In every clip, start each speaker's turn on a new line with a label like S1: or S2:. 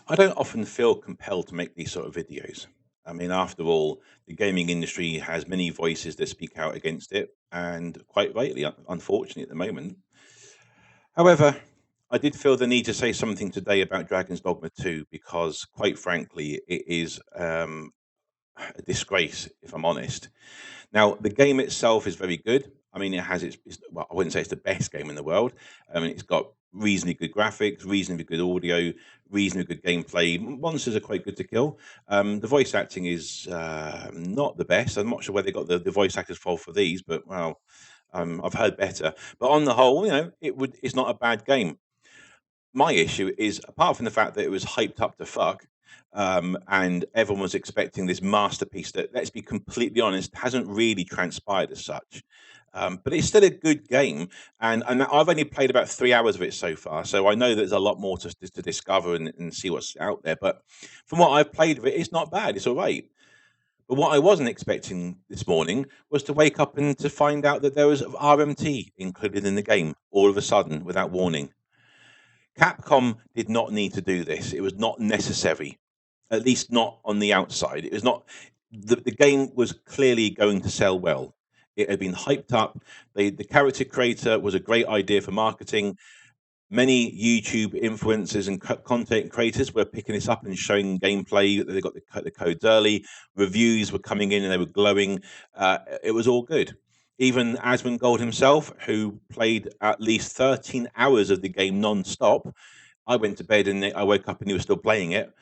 S1: I don't often feel compelled to make these sort of videos. I mean, after all, the gaming industry has many voices that speak out against it, and quite rightly, unfortunately, at the moment. However, I did feel the need to say something today about Dragon's Dogma 2 because, quite frankly, it is a disgrace, if I'm honest. Now, the game itself is very good. I mean, it has well, I wouldn't say it's the best game in the world. I mean, it's got reasonably good graphics, reasonably good audio, reasonably good gameplay. Monsters are quite good to kill. The voice acting is not the best. I'm not sure where they got the voice actors for these, but well, I've heard better. But on the whole, it's not a bad game. My issue is, apart from the fact that it was hyped up to fuck, and everyone was expecting this masterpiece that, let's be completely honest, hasn't really transpired as such. But it's still a good game, and I've only played about 3 hours of it so far, so I know there's a lot more to discover and see what's out there. But from what I've played of it, it's not bad. It's all right. But what I wasn't expecting this morning was to wake up and to find out that there was RMT included in the game all of a sudden without warning. Capcom did not need to do this. It was not necessary, at least not on the outside. It was not. The game was clearly going to sell well. It had been hyped up. The character creator was a great idea for marketing. Many YouTube influencers and content creators were picking this up and showing gameplay. They got the codes early. Reviews were coming in and they were glowing. It was all good. Even Asmongold himself, who played at least 13 hours of the game non-stop, I went to bed and I woke up and he was still playing it.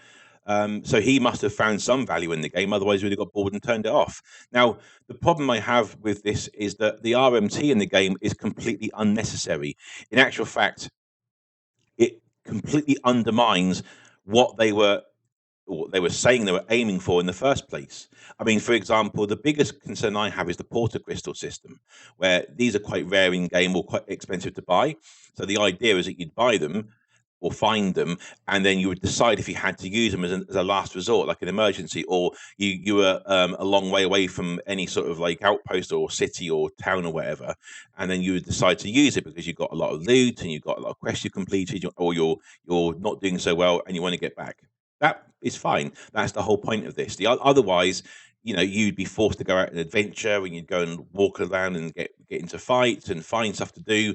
S1: So he must have found some value in the game. Otherwise, he would have got bored and turned it off. Now, the problem I have with this is that the RMT in the game is completely unnecessary. In actual fact, it completely undermines what they were saying they were aiming for in the first place. I mean, for example, the biggest concern I have is the porter crystal system, where these are quite rare in game or quite expensive to buy. So the idea is that you'd buy them or find them, and then you would decide if you had to use them as a last resort, like an emergency, or you were a long way away from any sort of like outpost or city or town or whatever, and then you would decide to use it because you've got a lot of loot and you've got a lot of quests you completed, or you're not doing so well and you want to get back. That is fine. That's the whole point of this. Otherwise, you'd be forced to go out and adventure, and you'd go and walk around and get into fights and find stuff to do.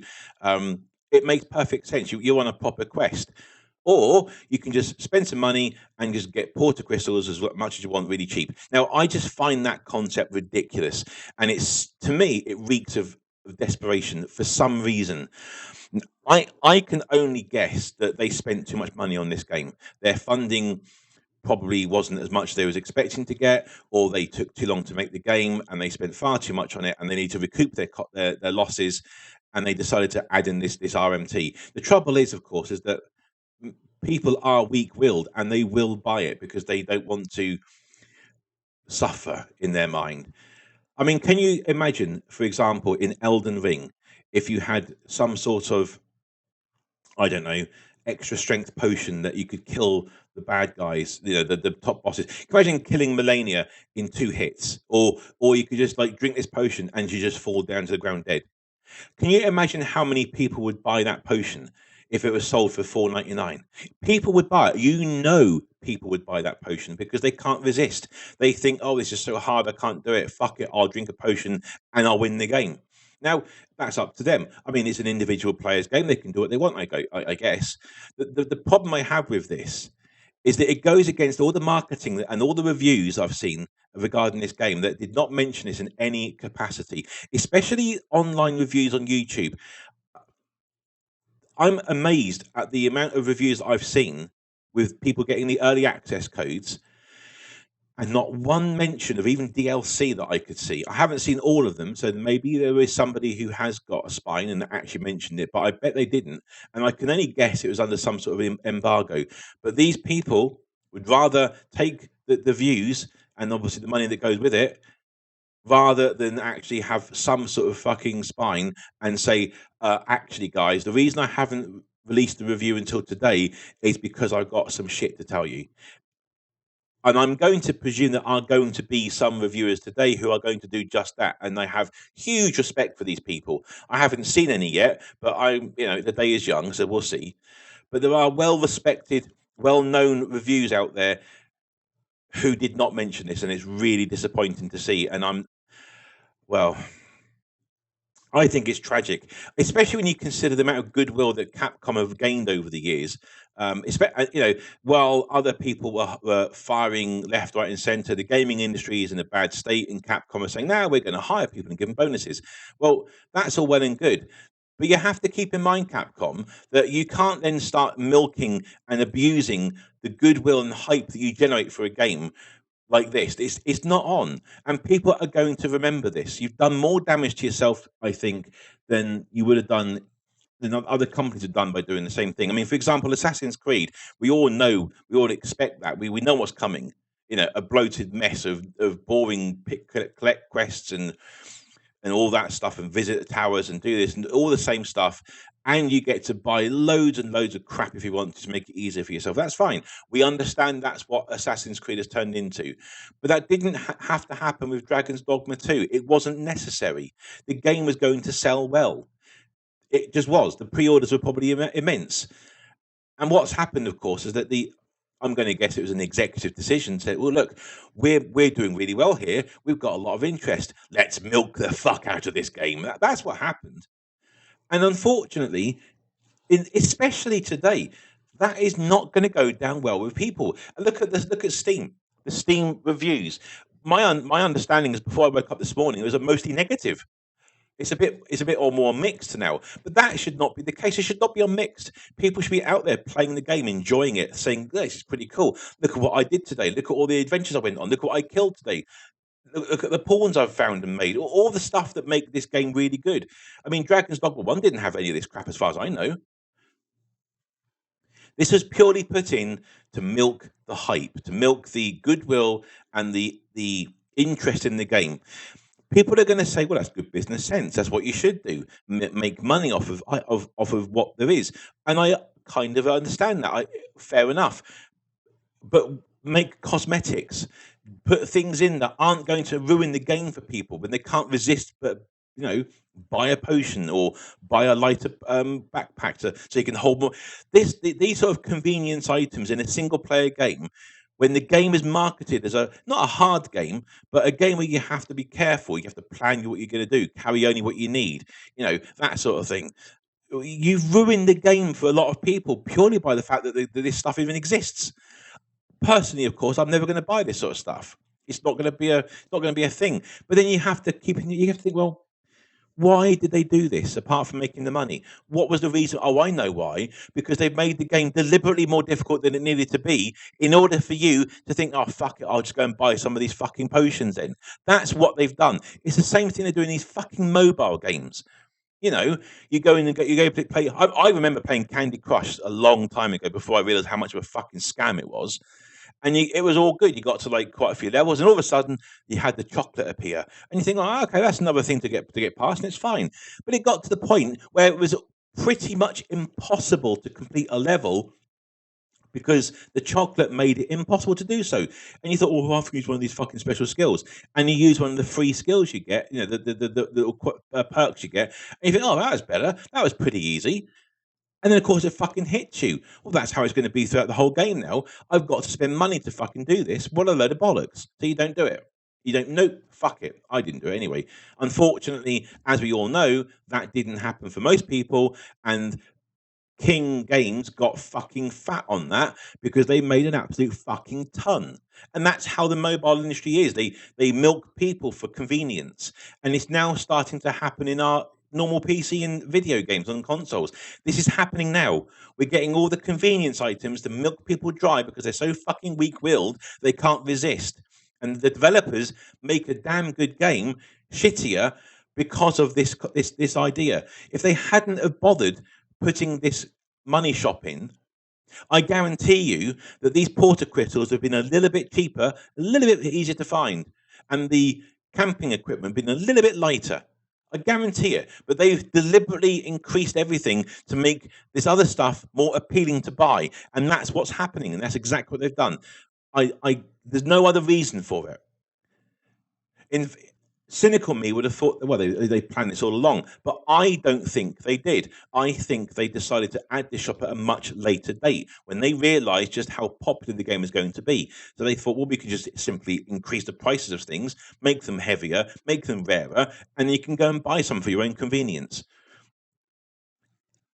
S1: It makes perfect sense. You want a proper quest, or you can just spend some money and just get porter crystals as much as you want, really cheap. Now, I just find that concept ridiculous, and to me, it reeks of desperation for some reason. I can only guess that they spent too much money on this game. Their funding probably wasn't as much as they was expecting to get, or they took too long to make the game and they spent far too much on it, and they need to recoup their losses, and they decided to add in this RMT. The trouble is, of course, is that people are weak-willed and they will buy it because they don't want to suffer in their mind. I mean, can you imagine, for example, in Elden Ring, if you had some sort of, I don't know, extra strength potion that you could kill the bad guys, the top bosses. Can you imagine killing Melania in 2 hits, or you could just like drink this potion and you just fall down to the ground dead. Can you imagine how many people would buy that potion if it was sold for 4.99? People would buy it. People would buy that potion because they can't resist. They think, oh, this is so hard, I can't do it. Fuck it, I'll drink a potion and I'll win the game. Now, that's up to them. I mean, it's an individual player's game. They can do what they want, I guess. The problem I have with this is that it goes against all the marketing and all the reviews I've seen regarding this game that did not mention this in any capacity, especially online reviews on YouTube. I'm amazed at the amount of reviews I've seen with people getting the early access codes and not one mention of even DLC that I could see. I haven't seen all of them, so maybe there is somebody who has got a spine and actually mentioned it, but I bet they didn't. And I can only guess it was under some sort of embargo. But these people would rather take the views and obviously the money that goes with it, rather than actually have some sort of fucking spine and say, actually, guys, the reason I haven't released the review until today is because I've got some shit to tell you. And I'm going to presume there are going to be some reviewers today who are going to do just that, and I have huge respect for these people. I haven't seen any yet, but the day is young, so we'll see. But there are well-respected well-known reviews out there who did not mention this, and it's really disappointing to see. And well, I think it's tragic, especially when you consider the amount of goodwill that Capcom have gained over the years. While other people were firing left, right, and centre, the gaming industry is in a bad state, and Capcom are saying, "Now we're going to hire people and give them bonuses." Well, that's all well and good, but you have to keep in mind, Capcom, that you can't then start milking and abusing the goodwill and hype that you generate for a game like this. It's not on, and people are going to remember this. You've done more damage to yourself, I think, than you would have done than other companies have done by doing the same thing. I mean, for example, Assassin's Creed. We all know, we all expect that. We know what's coming. You know, a bloated mess of boring collect quests and all that stuff, and visit the towers and do this and all the same stuff. And you get to buy loads and loads of crap if you want to make it easier for yourself. That's fine. We understand that's what Assassin's Creed has turned into. But that didn't have to happen with Dragon's Dogma 2. It wasn't necessary. The game was going to sell well. It just was. The pre-orders were probably immense. And what's happened, of course, is that I'm going to guess it was an executive decision. Said, "Well, look, we're doing really well here. We've got a lot of interest. Let's milk the fuck out of this game." That's what happened. And unfortunately, especially today, that is not going to go down well with people. And look at Steam. The Steam reviews. My understanding is, before I woke up this morning, it was mostly negative. It's a bit or more mixed now, but that should not be the case. It should not be unmixed. People should be out there playing the game, enjoying it, saying, "This is pretty cool. Look at what I did today. Look at all the adventures I went on. Look what I killed today. Look at the pawns I've found and made. All the stuff that make this game really good." I mean, Dragon's Dogma 1 didn't have any of this crap, as far as I know. This was purely put in to milk the hype, to milk the goodwill and the interest in the game. People are going to say, "Well, that's good business sense. That's what you should do. Make money off of what there is." And I kind of understand that. Fair enough. But make cosmetics, put things in that aren't going to ruin the game for people when they can't resist, but buy a potion or buy a lighter backpack so you can hold more. These sort of convenience items in a single player game, when the game is marketed as not a hard game, but a game where you have to be careful, you have to plan what you're going to do, carry only what you need, that sort of thing. You've ruined the game for a lot of people purely by the fact that this stuff even exists. Personally, of course, I'm never going to buy this sort of stuff. It's not going to be a thing. But then you have to think, well, why did they do this apart from making the money? What was the reason? Oh, I know why. Because they've made the game deliberately more difficult than it needed to be in order for you to think, "Oh, fuck it, I'll just go and buy some of these fucking potions then." That's what they've done. It's the same thing they do in these fucking mobile games. You go in and you go play. I remember playing Candy Crush a long time ago before I realized how much of a fucking scam it was. And it was all good. You got to like quite a few levels, and all of a sudden you had the chocolate appear, and you think, "Oh, okay, that's another thing to get past, and it's fine." But it got to the point where it was pretty much impossible to complete a level because the chocolate made it impossible to do so. And you thought, "Oh, I have to use one of these fucking special skills," and you use one of the free skills you get, the little perks you get, and you think, "Oh, that was better. That was pretty easy." And then, of course, it fucking hits you. Well, that's how it's going to be throughout the whole game now. I've got to spend money to fucking do this. What a load of bollocks. So you don't do it. You don't, nope, fuck it. I didn't do it anyway. Unfortunately, as we all know, that didn't happen for most people. And King Games got fucking fat on that because they made an absolute fucking ton. And that's how the mobile industry is. They milk people for convenience. And it's now starting to happen in our normal PC and video games on consoles. This is happening now. We're getting all the convenience items to milk people dry because they're so fucking weak-willed they can't resist. And the developers make a damn good game shittier because of this idea. If they hadn't have bothered putting this money shop in, I guarantee you that these porter crystals have been a little bit cheaper, a little bit easier to find, and the camping equipment been a little bit lighter. I guarantee it. But they've deliberately increased everything to make this other stuff more appealing to buy. And that's what's happening. And that's exactly what they've done. There's no other reason for it. Cynical me would have thought, well, they planned this all along, but I don't think they did. I think they decided to add this shop at a much later date when they realized just how popular the game is going to be. So they thought, well, we could just simply increase the prices of things, make them heavier, make them rarer, and you can go and buy some for your own convenience.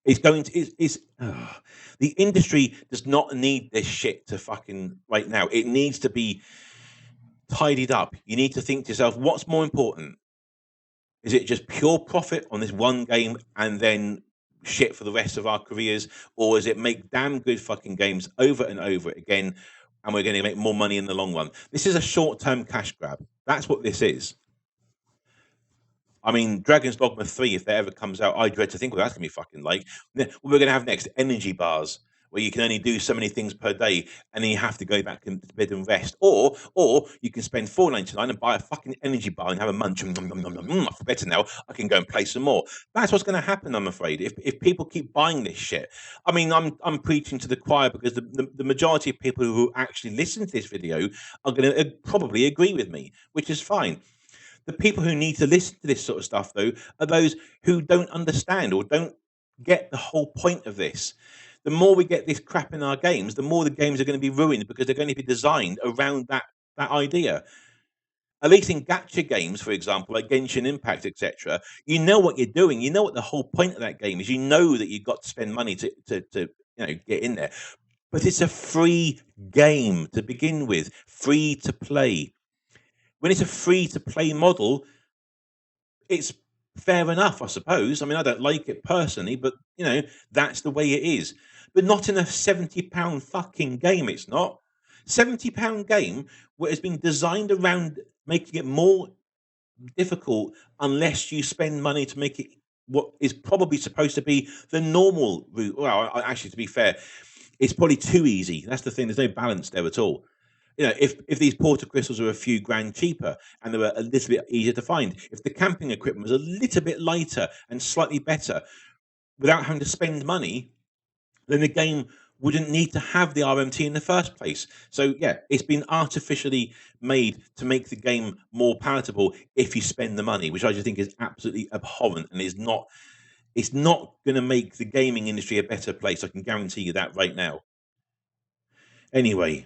S1: It's going to is the industry does not need this shit to fucking right now. It needs to be tidied up. You need to think to yourself, what's more important? Is it just pure profit on this one game and then shit for the rest of our careers, or is it make damn good fucking games over and over again, and we're going to make more money in the long run? This is a short-term cash grab. That's what this is. I mean, Dragon's Dogma 3, if that ever comes out, I dread to think what that's going to be fucking like. What we're going to have next, energy bars, where you can only do so many things per day, and then you have to go back to bed and rest. Or you can spend $4.99 and buy a fucking energy bar and have a munch. I feel better now. I can go and play some more. That's what's going to happen, I'm afraid, if people keep buying this shit. I mean, I'm preaching to the choir because the majority of people who actually listen to this video are going to probably agree with me, which is fine. The people who need to listen to this sort of stuff, though, are those who don't understand or don't get the whole point of this. The more we get this crap in our games, the more the games are going to be ruined because they're going to be designed around that idea. At least in gacha games, for example, like Genshin Impact, etc., you know what you're doing. You know what the whole point of that game is. You know that you've got to spend money to get in there. But it's a free game to begin with, free to play. When it's a free-to-play model, it's fair enough, I suppose. I mean, I don't like it personally, but, that's the way it is. But not in a £70 fucking game, it's not. £70 game where it's been designed around making it more difficult unless you spend money to make it what is probably supposed to be the normal route. Well, actually, to be fair, it's probably too easy. That's the thing. There's no balance there at all. If these porter crystals are a few grand cheaper and they were a little bit easier to find, if the camping equipment was a little bit lighter and slightly better without having to spend money, then the game wouldn't need to have the RMT in the first place. So yeah, it's been artificially made to make the game more palatable if you spend the money, which I just think is absolutely abhorrent and it's not going to make the gaming industry a better place. I can guarantee you that right now. Anyway,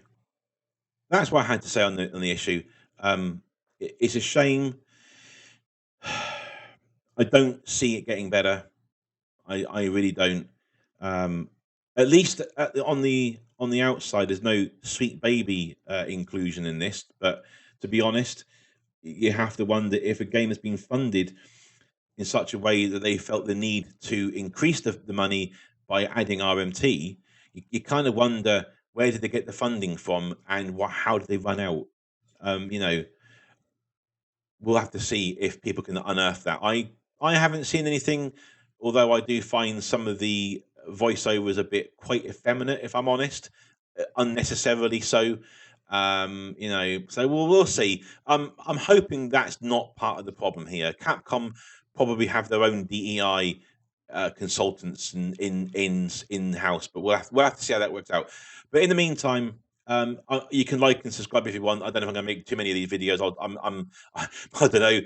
S1: that's what I had to say on the issue. It's a shame. I don't see it getting better. I really don't. At least on the outside, there's no Sweet Baby inclusion in this. But to be honest, you have to wonder if a game has been funded in such a way that they felt the need to increase the money by adding RMT. You kind of wonder, where did they get the funding from, and how did they run out? We'll have to see if people can unearth that. I haven't seen anything, although I do find some of the voiceovers a bit quite effeminate, if I'm honest, unnecessarily so. So we'll see. I'm hoping that's not part of the problem here. Capcom probably have their own DEI consultants in house, but we'll have to see how that works out. But in the meantime, you can like and subscribe if you want. I don't know if I'm going to make too many of these videos. I don't know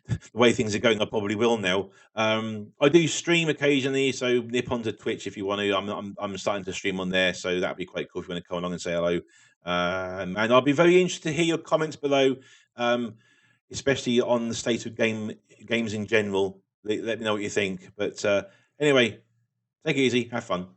S1: the way things are going. I probably will now. I do stream occasionally, so nip onto Twitch if you want to. I'm starting to stream on there, so that'd be quite cool if you want to come along and say hello. And I'll be very interested to hear your comments below, especially on the state of games in general. Let me know what you think. But anyway, take it easy, have fun.